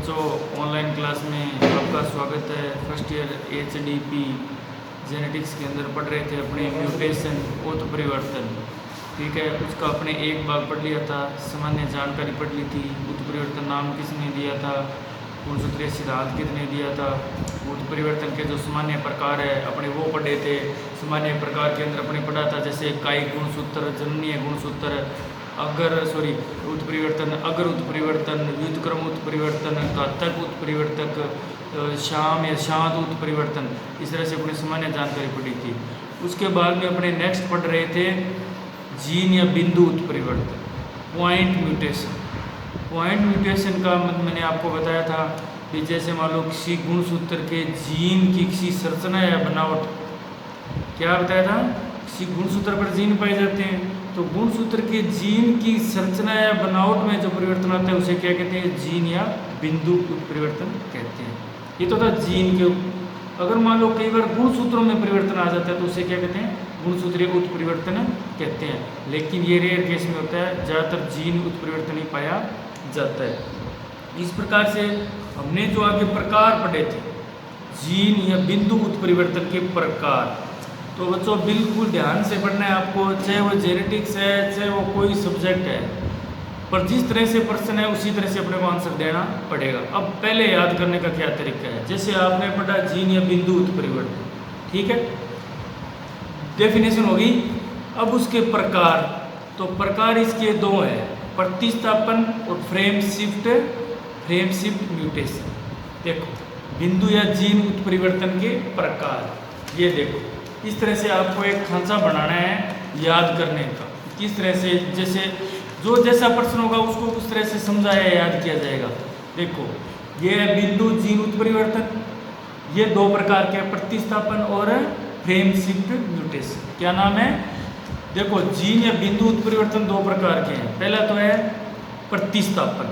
बच्चों, online class में आपका स्वागत है। फर्स्ट ईयर एचडीपी जेनेटिक्स के अंदर पढ़ रहे थे अपने म्यूटेशन उत्परिवर्तन। ठीक है, उसका अपने एक भाग पढ़ लिया था, सामान्य जानकारी पढ़ ली थी। उत्परिवर्तन नाम किसने दिया था, गुणसूत्रीय सिद्धांत किसने दिया था, उत्परिवर्तन के जो सामान्य प्रकार है अपने वो पढ़े थे। सामान्य प्रकार के अंदर अपने पढ़ा था जैसे कायिक गुणसूत्र, जननीय गुणसूत्र, उत्परिवर्तन, अगर उत्परिवर्तन, व्युत्क्रम उत्परिवर्तन, घातक उत्परिवर्तक, शाम या शांत उत्परिवर्तन। इस तरह से अपने सामान्य जानकारी पढ़ी थी। उसके बाद में अपने नेक्स्ट पढ़ रहे थे जीन या बिंदु उत्परिवर्तन, पॉइंट म्यूटेशन। पॉइंट म्यूटेशन का मैंने आपको बताया था कि जैसे मान लो किसी गुणसूत्र के जीन की किसी संरचना या बनावट, क्या बताया था, किसी गुणसूत्र पर जीन पाए जाते हैं, तो गुणसूत्र के जीन की संरचना या बनावट में जो परिवर्तन आता है उसे क्या कहते हैं, जीन या बिंदु उत्परिवर्तन कहते हैं। ये तो था जीन के। अगर मान लो कई बार गुणसूत्रों में परिवर्तन आ जाता है तो उसे क्या कहते हैं, गुणसूत्रीय उत्परिवर्तन कहते हैं। लेकिन ये रेयर केस में होता है, ज़्यादातर जीन उत्परिवर्तन ही पाया जाता है। इस प्रकार से हमने जो आगे प्रकार पढ़े थे, जीन या बिंदु उत्परिवर्तन के प्रकार, तो बच्चों बिल्कुल ध्यान से पढ़ना है आपको, चाहे वो जेनेटिक्स है चाहे वो कोई सब्जेक्ट है, पर जिस तरह से प्रश्न है उसी तरह से अपने को आंसर देना पड़ेगा। अब पहले याद करने का क्या तरीका है, जैसे आपने पढ़ा जीन या बिंदु उत्परिवर्तन, ठीक है, डेफिनेशन होगी। अब उसके प्रकार, तो प्रकार इसके दो हैं, प्रतिस्थापन और फ्रेम शिफ्ट म्यूटेशन। देखो बिंदु या जीन उत्परिवर्तन के प्रकार, ये देखो इस तरह से आपको एक खांचा बनाना है याद करने का। किस तरह से, जैसे जो जैसा प्रश्न होगा उसको उस तरह से समझाया याद किया जाएगा। देखो ये है बिंदु जीन उत्परिवर्तन, ये दो प्रकार के, प्रतिस्थापन और फ्रेम शिफ्ट म्यूटेशन। क्या नाम है, देखो जीन या बिंदु उत्परिवर्तन दो प्रकार के हैं। पहला तो है प्रतिस्थापन।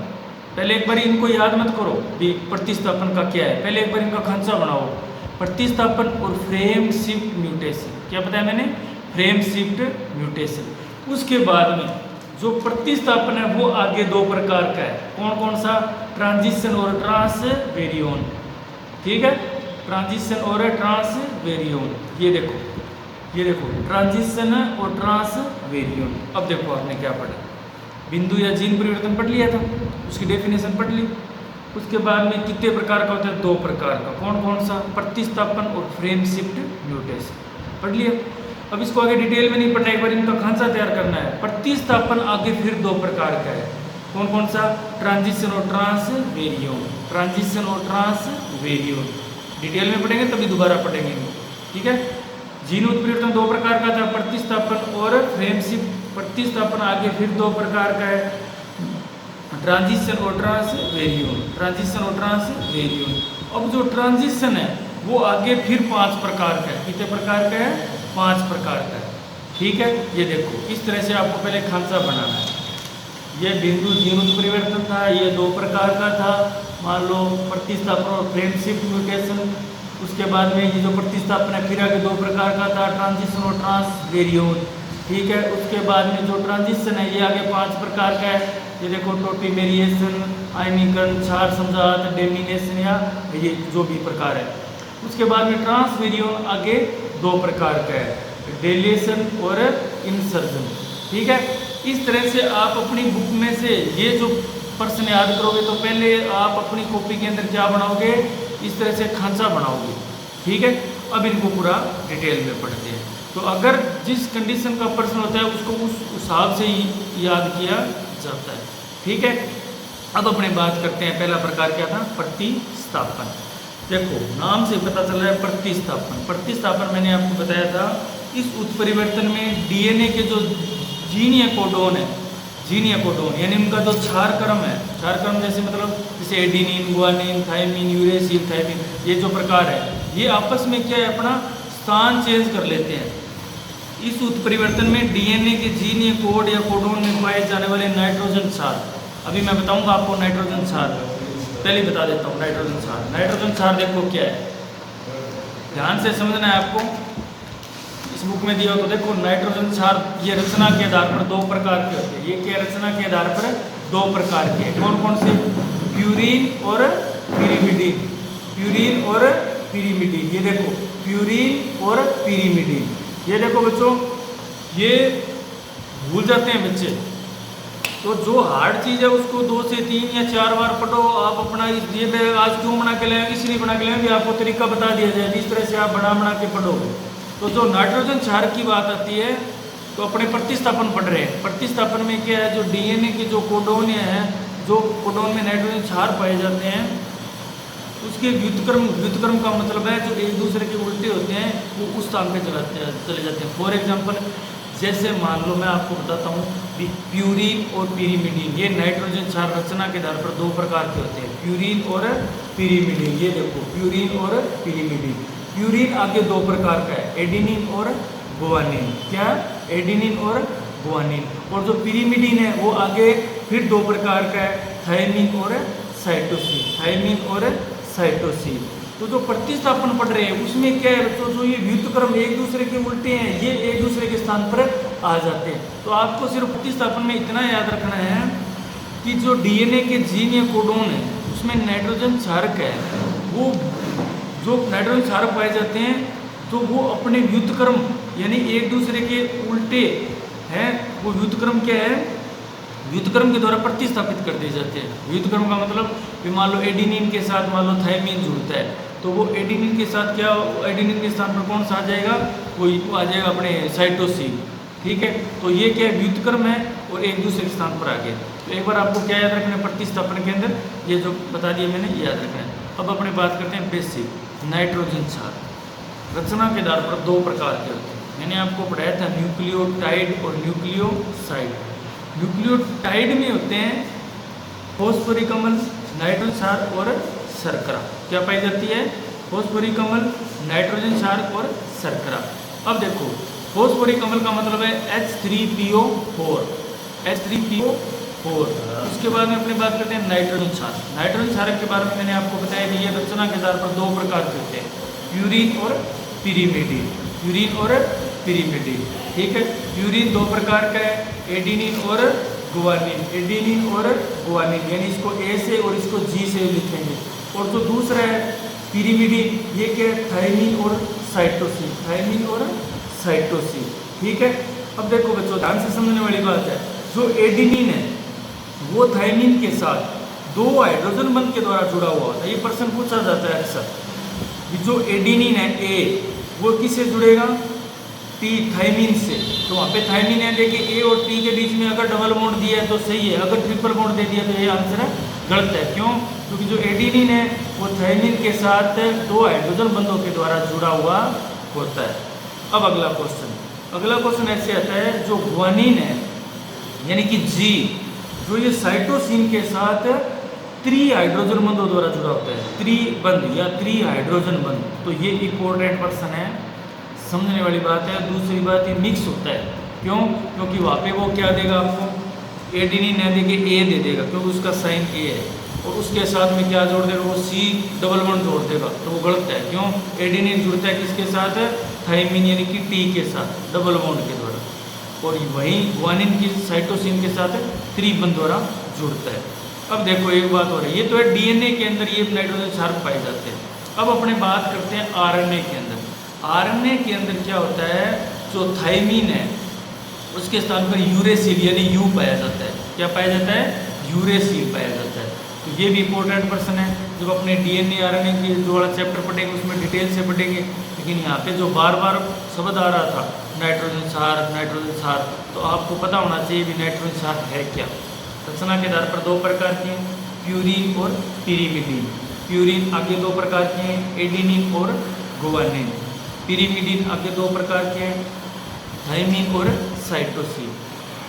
पहले एक बार इनको याद मत करो भी प्रतिस्थापन का क्या है, पहले एक बार इनका खांचा बनाओ। प्रतिस्थापन और फ्रेम शिफ्ट म्यूटेशन, क्या बताया मैंने, फ्रेम शिफ्ट म्यूटेशन। उसके बाद में जो प्रतिस्थापन है वो आगे दो प्रकार का है। कौन कौन सा, ट्रांजिशन और ट्रांसवेरियन। ठीक है, ट्रांजिशन और ट्रांसवेरियन। ये देखो ट्रांजिशन और ट्रांसवेरियन। अब देखो आपने क्या पढ़ा, बिंदु या जीन परिवर्तन पढ़ लिया था, उसकी डेफिनेशन पढ़ ली। उसके बाद में कितने प्रकार का होता है, दो प्रकार का। कौन कौन सा, प्रतिस्थापन और फ्रेम शिफ्ट म्यूटेशन पढ़ लिया। अब इसको आगे डिटेल में नहीं पढ़ना, एक बार इनका खांचा तैयार करना है। प्रतिस्थापन आगे फिर दो प्रकार का है। कौन कौन सा, ट्रांजिशन और ट्रांसवेरियन। ट्रांजिशन और ट्रांसवेरियन डिटेल में पढ़ेंगे तभी दोबारा पढ़ेंगे, ठीक है। जीन उत्परिवर्तन दो प्रकार का था, प्रतिस्थापन और फ्रेम शिफ्ट। प्रतिस्थापन आगे फिर दो प्रकार का है, ट्रांजिशन और ट्रांसवेरियन। ट्रांजिशन और ट्रांसवेरियन। अब जो ट्रांजिशन है वो आगे फिर 5 प्रकार का है। कितने प्रकार का है, 5 प्रकार का है, ठीक है। ये देखो इस तरह से आपको पहले खांचा बनाना है। ये बिंदु जीन उत्परिवर्तन था, ये दो प्रकार का था, मान लो प्रतिस्थापन और फ्रेम शिफ्ट म्यूटेशन। उसके बाद में ये जो प्रतिस्थापन है फिर आगे दो प्रकार का था, ट्रांजिशन और ट्रांसवेरियन, ठीक है। उसके बाद में जो ट्रांजिशन है ये आगे 5 प्रकार का है। ये देखो टोटीमेरिएशन, आयनीकरण, क्षार समझात, डेमिनेशन, या ये जो भी प्रकार है। उसके बाद में ट्रांसवेरियन आगे दो प्रकार का है, डेलेशन और इंसर्जन, ठीक है। इस तरह से आप अपनी बुक में से ये जो प्रश्न याद करोगे तो पहले आप अपनी कॉपी के अंदर क्या बनाओगे, इस तरह से खांचा बनाओगे, ठीक है। अब इनको पूरा डिटेल में पढ़ते हैं। तो अगर जिस कंडीशन का प्रश्न होता है उसको उस हिसाब से ही याद किया जाता है, ठीक है। अब अपने बात करते हैं, पहला प्रकार क्या था, प्रतिस्थापन। देखो नाम से पता चल रहा है प्रतिस्थापन। प्रतिस्थापन मैंने आपको बताया था, इस उत्परिवर्तन में डीएनए के जो जीन या कोडोन है, जीन या कोडोन यानी उनका जो क्षार क्रम है, क्षार क्रम जैसे मतलब जैसे adenine, guanine, thymine, uracil, thymine, ये जो प्रकार है ये आपस में क्या है, अपना स्थान चेंज कर लेते हैं। इस उत्परिवर्तन में डीएनए के जीन या कोड या कोडोन में पाए जाने वाले नाइट्रोजन क्षार, अभी मैं बताऊंगा आपको नाइट्रोजन क्षार, पहले बता देता हूँ नाइट्रोजन क्षार। नाइट्रोजन क्षार देखो क्या है, ध्यान से समझना है आपको, इस बुक में दिया हो तो देखो नाइट्रोजन क्षार ये रचना के आधार पर दो प्रकार के होते हैं। ये क्या, रचना के आधार पर दो प्रकार के, कौन कौन से, प्यूरिन और पिरिमिडीन, प्यूरिन और पिरिमिडीन। ये देखो प्यूरिन और पिरिमिडीन, ये देखो बच्चों, ये भूल जाते हैं बच्चे। तो जो हार्ड चीज़ है उसको 2 से 3 या 4 बार पढ़ो आप। अपना ये आज क्यों बना के लाएंगे, इसलिए बना के लाएंगे आपको तरीका बता दिया जाए, इस तरह से आप बना के पढ़ोगे। तो जो नाइट्रोजन क्षार की बात आती है तो अपने प्रतिस्थापन पढ़ रहे हैं। प्रतिस्थापन में क्या है, जो डीएनए के जो कोडोन है, जो कोडोन में नाइट्रोजन क्षार पाए जाते हैं, उसके व्युत्क्रम का मतलब है जो एक दूसरे के उल्टे होते हैं वो उस स्थान पे चले जाते हैं। फॉर एग्जांपल जैसे मान लो मैं आपको बताता हूँ प्यूरिन और पिरिमिडीन, ये नाइट्रोजन क्षार रचना के आधार पर 2 प्रकार के होते हैं, प्यूरिन और पिरिमिडीन। ये देखो प्यूरिन और पिरिमिडीन। प्यूरिन आगे 2 प्रकार का है, एडेनिन और गुआनिन। क्या? एडेनिन और गुआनिन। और जो पिरिमिडीन है वो आगे फिर 2 प्रकार का है, थायमिन और साइटोसिन, थायमिन और साइटोसिन। तो जो प्रतिस्थापन पढ़ रहे हैं उसमें क्या है बच्चों, जो ये व्युत्क्रम एक दूसरे के उल्टे हैं ये एक दूसरे के स्थान पर आ जाते हैं। तो आपको सिर्फ प्रतिस्थापन में इतना याद रखना है कि जो डीएनए के जीन या कोडोन है उसमें नाइट्रोजन क्षारक है, वो जो नाइट्रोजन क्षारक पाए जाते हैं तो वो अपने व्युत्क्रम यानी एक दूसरे के उल्टे हैं, वो व्युत्क्रम क्या है, व्युत्क्रम के द्वारा प्रतिस्थापित कर दिए जाते हैं। व्युत्क्रम का मतलब कि मान लो एडेनिन के साथ मान लो थायमिन जुड़ता है तो वो एडेनिन के साथ क्या, एडेनिन के स्थान पर कौन सा आ जाएगा, वो आ जाएगा अपने साइटोसिन। ठीक है, तो ये क्या है, व्युत्क्रम है और एक दूसरे के स्थान पर आ गए। तो एक बार आपको क्या याद रखना है प्रतिस्थापन के अंदर, ये जो बता दिया मैंने ये याद रखना है। अब अपने बात करते हैं बेसिक नाइट्रोजन क्षार। रचना के आधार पर 2 प्रकार के होते हैं, मैंने आपको पढ़ाया था न्यूक्लियोटाइड और न्यूक्लियोसाइड। न्यूक्लियोटाइड में होते हैं फॉस्फोरिक अम्ल, नाइट्रोजन क्षार और शर्करा। क्या पाई जाती है, फॉस्फोरिक अम्ल, नाइट्रोजन क्षार और शर्करा। अब देखो फॉस्फोरिक अम्ल का मतलब है H3PO4, H3PO4। उसके बाद में अपनी बात करते हैं नाइट्रोजन क्षार। नाइट्रोजन क्षारक के बारे में मैंने आपको बताया कि ये रचना के आधार पर 2 प्रकार के होते हैं, प्यूरिन और पिरिमिडीन, प्यूरिन और पिरिमिडीन। ठीक है, प्यूरिन 2 प्रकार का है, एडेनिन और गुआनिन, एडेनिन और गुआनिन, यानी इसको ए से और इसको जी से लिखेंगे। और जो दूसरा है पिरिमिडीन, ये क्या है, थायमिन और साइटोसिन, थायमिन और साइटोसिन। ठीक है, अब देखो बच्चों ध्यान से समझने वाली बात है, जो एडेनिन है वो थायमिन के साथ 2 हाइड्रोजन बंध के द्वारा जुड़ा हुआ होता है। ये प्रश्न पूछा जाता है अक्सर, जो एडेनिन है ए वो किससे जुड़ेगा, टी, थायमिन से। तो वहाँ पे थायमिन है, देखिए ए और टी के बीच में अगर डबल बॉन्ड दिया है तो सही है, अगर ट्रिपल बॉन्ड दे दिया तो ये आंसर है गलत है। क्यों? क्योंकि जो एडेनिन है वो थायमिन के साथ 2 हाइड्रोजन बंधों के द्वारा जुड़ा हुआ होता है। अब अगला क्वेश्चन ऐसे आता है, जो गुआनिन है यानी कि जी, जो ये साइटोसिन के साथ 3 हाइड्रोजन बंधों द्वारा जुड़ा होता है, 3 बंध या 3 हाइड्रोजन बंध। तो ये इंपॉर्टेंट पर्सन है, समझने वाली बात है। दूसरी बात ये मिक्स होता है, क्यों? क्योंकि वहाँ पे वो क्या देगा आपको, एडेनिन है देखिए ए दे देगा क्योंकि उसका साइन ए है, और उसके साथ में क्या जोड़ देगा, वो सी डबल बॉन्ड जोड़ देगा, तो वो गलत है। क्यों? एडेनिन जुड़ता है किसके साथ, थायमिन यानी कि टी के साथ डबल बॉन्ड के द्वारा, और वहीं गुआनिन की साइटोसिन के साथ 3 बंध द्वारा जुड़ता है। अब देखो एक बात हो रही है, ये तो है डीएनए के अंदर ये नाइट्रोजन क्षार पाए जाते हैं। अब अपने बात करते हैं आरएनए के अंदर। आरएनए के अंदर क्या होता है, जो थायमिन है उसके स्थान पर यूरेसिल यानी यू पाया जाता है। क्या पाया जाता है, यूरेसिल पाया जाता है। तो ये भी इंपॉर्टेंट पर्सन है, जब अपने डीएनए आरएनए की जो वाला चैप्टर पढ़ेंगे उसमें डिटेल से पढ़ेंगे। लेकिन यहाँ पे जो बार बार शब्द आ रहा था नाइट्रोजन क्षार, तो आपको पता होना चाहिए भी नाइट्रोजन क्षार है क्या। रचना के आधार पर 2 प्रकार के हैं, प्यूरिन और पिरिमिडीन। प्यूरिन आगे 2 प्रकार के हैं, एडेनिन और गुआनिन। पिरिमिडीन आगे 2 प्रकार के हैं, थायमिन और साइटोसिन।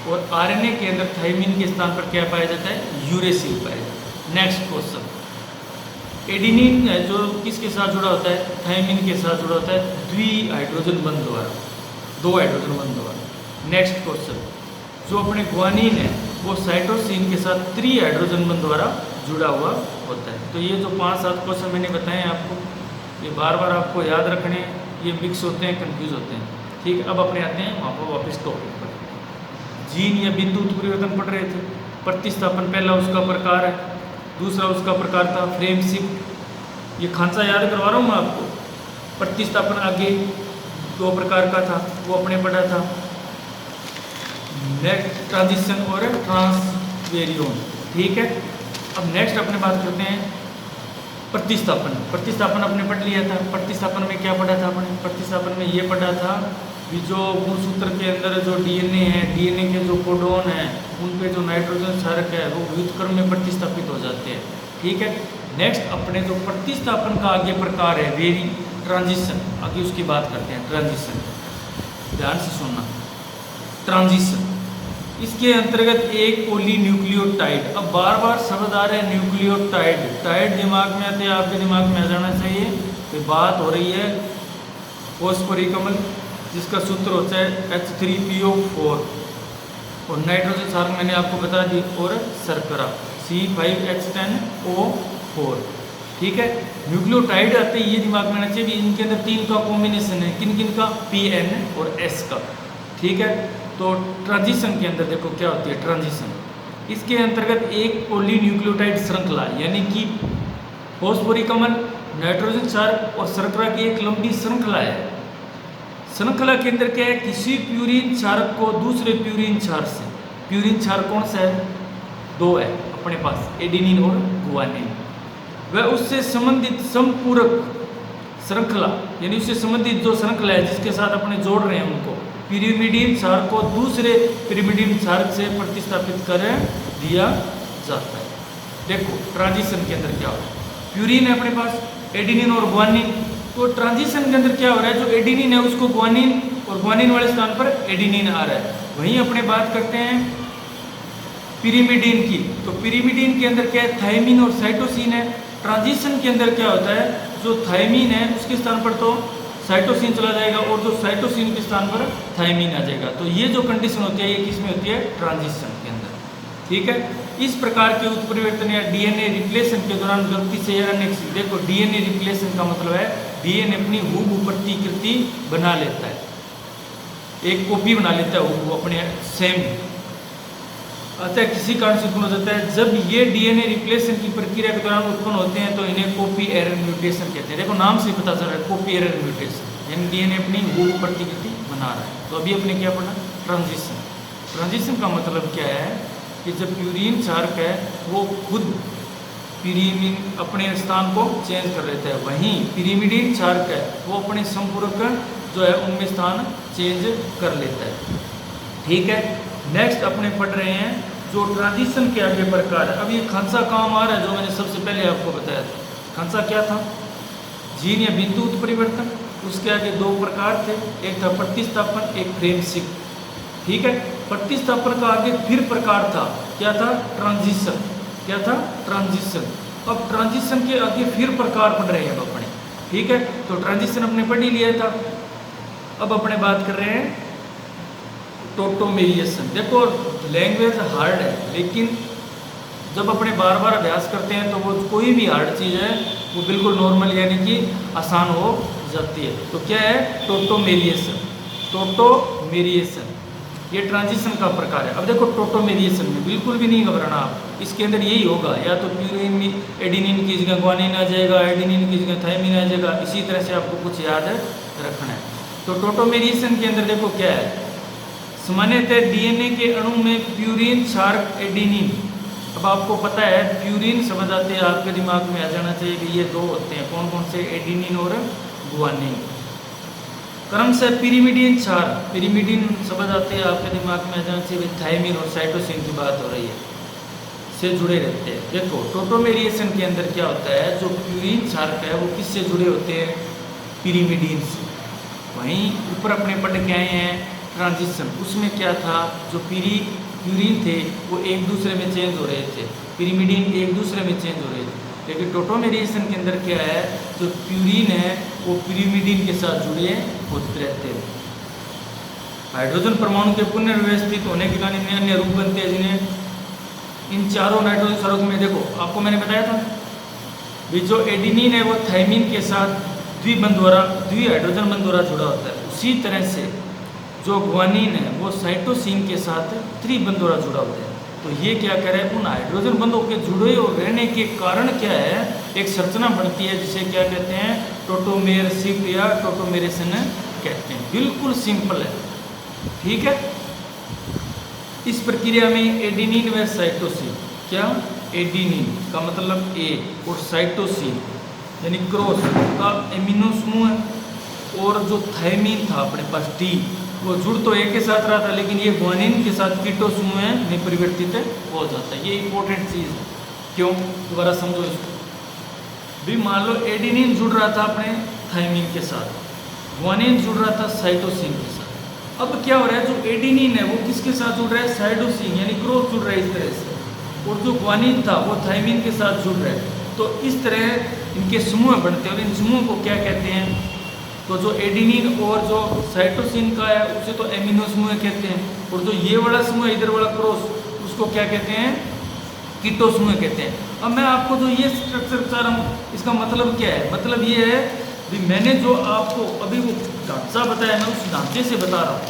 और आरएनए के अंदर थायमिन के स्थान पर क्या पाया जाता है, यूरेसिल पाया जाता है। नेक्स्ट क्वेश्चन, एडेनिन जो किसके साथ जुड़ा होता है, थायमिन के साथ जुड़ा होता है द्वि हाइड्रोजन बंध द्वारा, 2 हाइड्रोजन बंध द्वारा। नेक्स्ट क्वेश्चन, जो अपने गुआनिन है वो साइटोसिन के साथ 3 हाइड्रोजन बंध द्वारा जुड़ा हुआ होता है। तो ये जो 5-7 क्वेश्चन मैंने बताए हैं आपको, ये बार बार आपको याद रखने, ये मिक्स होते हैं, कंफ्यूज होते हैं। ठीक है, अब अपने आते हैं वहाँ पर वापस टॉपिक पर। जीन या बिंदु उत्परिवर्तन पढ़ रहे थे, प्रतिस्थापन पहला उसका प्रकार है, दूसरा उसका प्रकार था फ्रेम शिफ्ट, ये खांचा याद करवा रहा हूँ मैं आपको। प्रतिस्थापन आगे 2 प्रकार का था, वो अपने पढ़ा था, नेक्स्ट ट्रांजिशन और ट्रांसवेरियोन। ठीक है, अब नेक्स्ट अपने बात करते हैं प्रतिस्थापन। प्रतिस्थापन अपने पढ़ लिया था। प्रतिस्थापन में क्या पढ़ा था अपने? प्रतिस्थापन में ये पढ़ा था कि जो गुणसूत्र के अंदर जो डीएनए है, डीएनए के जो कोडोन है, उन पे जो नाइट्रोजन क्षारक है वो व्युत्क्रम में प्रतिस्थापित हो जाते हैं। ठीक है, नेक्स्ट अपने जो प्रतिस्थापन का आगे प्रकार है वेरी ट्रांजिशन, आगे उसकी बात करते हैं। ट्रांजिशन, ध्यान से सुनना, ट्रांजिशन इसके अंतर्गत एक पॉलीन्यूक्लियोटाइड, अब बार बार शब्द आ रहे हैं न्यूक्लियोटाइड, टाइड दिमाग में आते हैं, आपके दिमाग में आ जाना चाहिए। तो बात हो रही है फॉस्फोरिक अम्ल, जिसका सूत्र होता है H3PO4, और नाइट्रोजन क्षारक मैंने आपको बता दी, और शर्करा C5H10O4। ठीक है, न्यूक्लियोटाइड आते हैं, ये दिमाग में आना चाहिए। इनके अंदर 3 का कॉम्बिनेशन है, किन किन का? PN और S का। ठीक है, तो ट्रांजिशन के अंदर देखो क्या होती है ट्रांजिशन, इसके अंतर्गत एक पॉलीन्यूक्लियोटाइड श्रृंखला, यानी कि फॉस्फोरिक अम्ल, नाइट्रोजन क्षारक और शर्करा की एक लंबी श्रृंखला है। श्रृंखला के अंदर क्या है? किसी प्यूरिन क्षारक को दूसरे प्यूरिन क्षारक से, प्यूरिन क्षारक कौन सा है? 2 है अपने पास, एडेनिन और गुआनिन, वह उससे संबंधित संपूरक श्रृंखला, यानी उससे संबंधित जो श्रृंखला है जिसके साथ अपने जोड़ रहे हैं उनको, पिरिमिडीन क्षारक को दूसरे पिरिमिडीन क्षारक से प्रतिस्थापित कर दिया जाता है। देखो ट्रांजिशन के अंदर क्या हो रहा है, प्यूरिन है अपने पास, एडेनिन और गुआनिन, तो ट्रांजिशन के अंदर क्या हो रहा है? जो एडेनिन है उसको गुआनिन, और गुआनिन वाले स्थान पर एडेनिन आ रहा है। वहीं अपने बात करते हैं पिरिमिडीन की, तो पिरिमिडीन के अंदर क्या है? थायमिन और साइटोसिन है। ट्रांजिशन के अंदर क्या होता है? जो थायमिन है उसके स्थान पर तो साइटोसिन चला जाएगा, और जो साइटोसिन के स्थान पर थायमिन आ जाएगा। तो ये जो कंडीशन होती है ये किस में होती है? ट्रांजिशन के अंदर। ठीक है, इस प्रकार के उत्परिवर्तन या डीएनए रिप्लेशन के दौरान गलती से या अनएक्सिक, देखो डीएनए रिप्लेशन का मतलब है डीएनए अपनी हूबहू प्रतिकृति बना लेता है, एक कॉपी बना लेता है हूबहू अपने सेम, अतः किसी कारण से उत्पन्न हो जाता है। जब ये डीएनए रिप्लेशन की प्रक्रिया के दौरान उत्पन्न होते हैं तो इन्हें कॉपी एरर म्यूटेशन कहते हैं। देखो नाम से पता चल रहा है कॉपी एरर म्यूटेशन, यानी डीएनए अपनी हूबहू प्रतिकृति बना रहा है। तो अभी अपने क्या पढ़ा? ट्रांजिशन। ट्रांजिशन का मतलब क्या है कि जब प्यूरिन क्षारक है वो खुद पिरिमिन अपने स्थान को चेंज कर लेता है, वहीं पिरिमिडीन क्षारक है वो अपने संपूरक जो है उनमें स्थान चेंज कर लेता है। ठीक है, नेक्स्ट अपने पढ़ रहे हैं जो ट्रांजिशन के आगे प्रकार है। अब ये खांसा काम आ रहा है जो मैंने सबसे पहले आपको बताया था। खांसा क्या था? जीन या बिंदु उत्परिवर्तन, उसके आगे 2 प्रकार थे, एक था प्रतिस्थापन, एक फ्रेम शिफ्ट। ठीक है, प्रतिस्थापन का आगे फिर प्रकार था, क्या था? ट्रांजिशन। क्या था? ट्रांजिशन। अब ट्रांजिशन के आगे फिर प्रकार पढ़ रहे हैं अब अपने। ठीक है, तो ट्रांजिशन अपने पढ़ ही लिया था। अब अपने बात कर रहे हैं टोटोमेरिएशन। देखो लैंग्वेज हार्ड है, लेकिन जब अपने बार बार अभ्यास करते हैं तो वो कोई भी हार्ड चीज़ है वो बिल्कुल नॉर्मल यानी कि आसान हो जाती है। तो क्या है? टोटोमेरिएशन। टोटोमेरिएशन ये ट्रांजिशन का प्रकार है। अब देखो टोटोमेरिएशन में बिल्कुल भी नहीं घबराना आप, इसके अंदर यही होगा, या तो प्यूरिन में एडेनिन की जगह गुआनिन आ जाएगा, एडेनिन की जगह थायमिन आ जाएगा, इसी तरह से आपको कुछ याद रखना है। तो टोटोमेरिएशन के अंदर देखो क्या है, सामान्यतः डीएनए के अणु में प्यूरिन क्षारक एडेनिन, अब आपको पता है प्यूरिन शब्द आते हैं आपके दिमाग में आ जाना चाहिए कि ये 2 होते हैं, कौन कौन से? एडेनिन और गुआनिन। क्रम से पिरिमिडीन क्षार, पिरिमिडीन शब्द आते हैं आपके दिमाग में आ जाना चाहिए, थायमिन और साइटोसिन की बात हो रही है, से जुड़े रहते हैं। देखो टोटोमेरिएशन के अंदर क्या होता है, जो प्यूरिन क्षारक है वो किससे जुड़े होते हैं? पिरिमिडीन से। वहीं ऊपर अपने पढ़ के आए हैं ट्रांजिशन, उसमें क्या था? जो प्यूरिन थे वो एक दूसरे में चेंज हो रहे थे, पिरिमिडीन एक दूसरे में चेंज हो रहे थे। लेकिन टोटोमेरिएशन के अंदर क्या है? जो प्यूरिन है वो पिरिमिडीन के साथ जुड़े होते रहते हैं। हाइड्रोजन परमाणु के पुनर्व्यवस्थित होने के कारण इनमें अन्य रूप बनते हैं, जिन्हें इन चारों नाइट्रोजन क्षारकों में देखो आपको मैंने बताया था भी जो एडेनिन है वो थायमिन के साथ द्विहाइड्रोजन बंध द्वारा जुड़ा होता है। उसी तरह से जो गुआनिन है वो साइटोसिन के साथ त्रिबंध द्वारा जुड़ा होता है। तो तो ये क्या करे, उन हाइड्रोजन बंधों के जुड़े और रहने के कारण क्या है, एक संरचना बनती है जिसे क्या कहते हैं, टोटोमेर शिफ्ट या टोटोमेरेशन कहते हैं। बिल्कुल सिंपल है, ठीक है। इस प्रक्रिया में एडेनिन व साइटोसिन, क्या एडेनिन का मतलब ए और साइटोसिन यानी क्रॉस का एमिनो समूह है, और जो थायमीन था अपने पास टी, वो जुड़ तो एक के साथ रहा था, लेकिन ये ग्वानिन के साथ कीटो समूह में परिवर्तित हो जाता है। ये इंपॉर्टेंट चीज़ है, क्यों, दोबारा समझो इसको भी। मान लो एडेनिन जुड़ रहा था अपने थायमीन के साथ, ग्वानिन जुड़ रहा था साइटोसिन के साथ। अब क्या हो रहा है, जो एडेनिन है वो किसके साथ जुड़ रहा है, साइटोसिन यानी क्रॉस जुड़ रहा है इस तरह से, और जो ग्वानिन था वो थायमीन के साथ जुड़ रहा है। तो इस तरह इनके समूह बनते हैं, और इन समूह को क्या कहते हैं, तो जो एडेनिन और जो साइटोसिन का है उसे तो एमिनो समूह कहते हैं, और जो ये वाला समूह इधर वाला क्रॉस, उसको क्या कहते हैं, कीटो समूह कहते हैं। अब मैं आपको जो ये स्ट्रक्चर बता रहा हूँ, इसका मतलब क्या है, मतलब ये है भी मैंने जो आपको अभी वो ढांचा बताया, मैं उस ढांचे से बता रहा हूँ।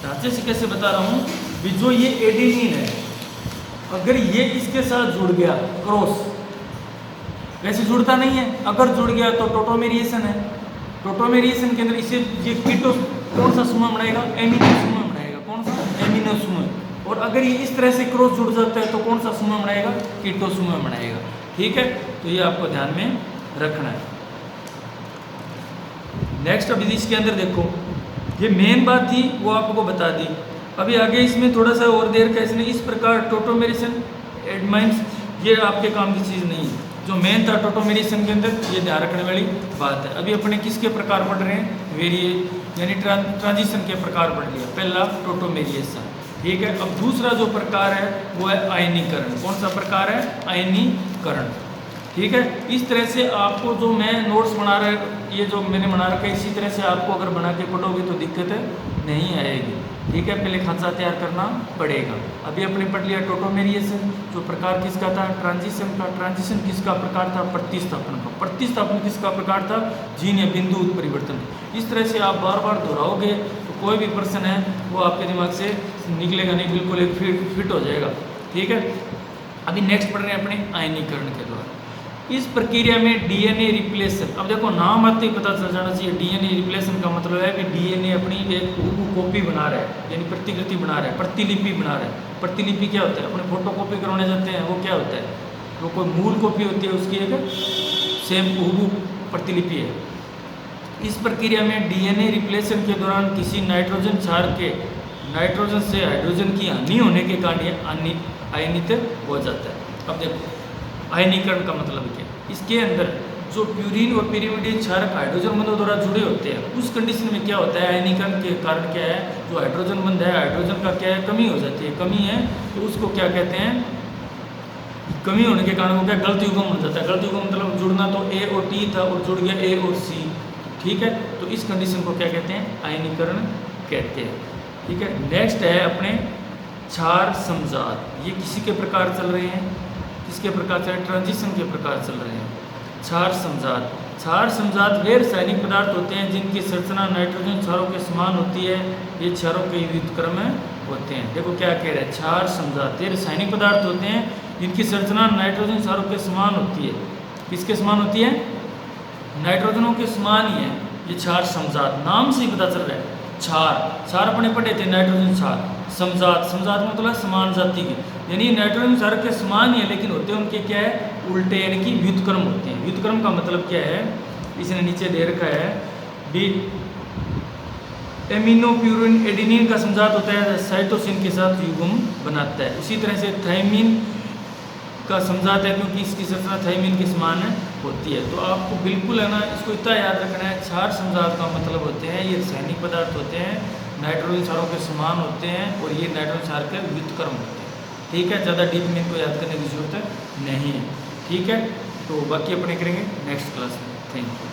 ढांचे से कैसे बता रहा हूँ, भी जो ये एडेनिन है, अगर ये इसके साथ जुड़ गया क्रॉस, वैसे जुड़ता नहीं है, अगर जुड़ गया तो टोटोमेरिएशन है। टोटोमेरिएशन के अंदर इसे ये कीटो कौन सा समूह बनाएगा, एमिनो समूह बनाएगा। कौन सा, एमिनो समूह। और अगर ये इस तरह से क्रॉस जुड़ जाता है तो कौन सा समूह बनाएगा, कीटो समूह बनाएगा। ठीक है, तो ये आपको ध्यान में रखना है। नेक्स्ट अभी इसके अंदर देखो, ये मेन बात थी वो आपको बता दी। अभी आगे इसमें थोड़ा सा और देर का, इसने इस प्रकार टोटोमेरिएशन एडमाइंस, ये आपके काम की चीज़ नहीं है। जो मेन था टोटोमेरिएशन के अंदर, ये ध्यान रखने वाली बात है। अभी अपने किसके प्रकार पढ़ रहे हैं, वेरिएट यानी ट्रांजिशन के प्रकार पढ़ लिया। पहला टोटोमेरिएशन, ठीक है। अब दूसरा जो प्रकार है वो है आयनीकरण। कौन सा प्रकार है, आयनीकरण, ठीक है। इस तरह से आपको जो मैं नोट्स बना रहा, ये जो मैंने बना रखा है, इसी तरह से आपको अगर बना के पढ़ोगे तो दिक्कत नहीं आएगी, ठीक है। पहले खांचा तैयार करना पड़ेगा। अभी अपने पढ़ लिया टोटोमेरिएशन, जो प्रकार किसका था, ट्रांजिशन का। ट्रांजिशन किसका प्रकार था, प्रतिस्थापन का। प्रतिस्थापन किसका प्रकार था, जीन या बिंदु उत्परिवर्तन। इस तरह से आप बार बार दोहराओगे तो कोई भी प्रश्न है वो आपके दिमाग से निकलेगा नहीं, बिल्कुल एक फिट हो जाएगा, ठीक है। अभी नेक्स्ट पढ़ रहे हैं अपने आयनीकरण के द्वारा। इस प्रक्रिया में डीएनए रिप्लेशन, अब देखो नाम आते ही पता चल जाना चाहिए। डीएनए रिप्लेशन का मतलब है कि डीएनए अपनी एक कॉपी बना रहा है, यानी प्रतिकृति बना रहा है, प्रतिलिपि बना रहा है। प्रतिलिपि क्या होता है, अपने फोटो कॉपी करवाने जाते हैं, वो क्या होता है, वो कोई मूल कॉपी होती है, उसकी एक सेम प्रतिलिपि है। इस प्रक्रिया में डीएनए रिप्लेशन के दौरान किसी नाइट्रोजन क्षार के नाइट्रोजन से हाइड्रोजन की हानि होने के कारण ये आयनित हो जाता है। अब देखो आयनीकरण का मतलब क्या है, इसके अंदर जो प्यूरिन और पिरिमिडीन क्षारक हाइड्रोजन बंधों द्वारा जुड़े होते हैं, उस कंडीशन में क्या होता है, आयनीकरण के कारण क्या है, जो हाइड्रोजन बंध है, हाइड्रोजन का क्या है, कमी हो जाती है। कमी है तो उसको क्या कहते हैं, कमी होने के कारण वो क्या, गलत युग्म बन जाता है। गलत युग्म मतलब जुड़ना तो ए और टी था और जुड़ गया ए और सी, ठीक है। तो इस कंडीशन को क्या कहते हैं, आयनीकरण कहते हैं, ठीक है। नेक्स्ट है अपने क्षार समजात। ये किसी के प्रकार चल रहे हैं, किसके प्रकार चल रहे हैं, ट्रांजिशन के प्रकार चल रहे हैं। क्षार समजात, क्षार समजात वे रासायनिक पदार्थ होते हैं जिनकी संरचना नाइट्रोजन क्षारों के समान होती है। ये क्षारों के व्युत्क्रम होते हैं। देखो क्या कह रहे हैं, क्षार समजात ये रासायनिक पदार्थ होते हैं जिनकी संरचना नाइट्रोजन क्षारों के समान होती है। किसके समान होती है, नाइट्रोजनों के समान ही है। ये क्षार समजात, नाम से ही पता चल रहा है। क्षार, क्षार अपने पढ़े थे, नाइट्रोजन क्षार। समजात, समजात मतलब समान जाति के, यानी नाइट्रोजन क्षार के समान ही है, लेकिन होते हैं उनके क्या है, उल्टे, यानी कि व्युत्क्रम होते हैं। व्युत्क्रम का मतलब क्या है, इसने नीचे दे रखा है बी एमिनो प्यूरिन एडेनिन का समजात होता है, साइटोसिन के साथ युग्म बनाता है। उसी तरह से थायमीन का समजात है, क्योंकि इसकी संरचना थायमीन के समान होती है। तो आपको बिल्कुल है ना, इसको इतना याद रखना है, क्षार समजात का मतलब होते हैं ये रासायनिक पदार्थ होते हैं, नाइट्रोजन क्षारों के समान होते हैं, और ये नाइट्रोजन क्षार के व्युत्क्रम होते हैं, ठीक है। ज़्यादा डीप में इनको याद करने की जरूरत नहीं है, ठीक है। तो बाकी अपने करेंगे नेक्स्ट क्लास में। Thank you.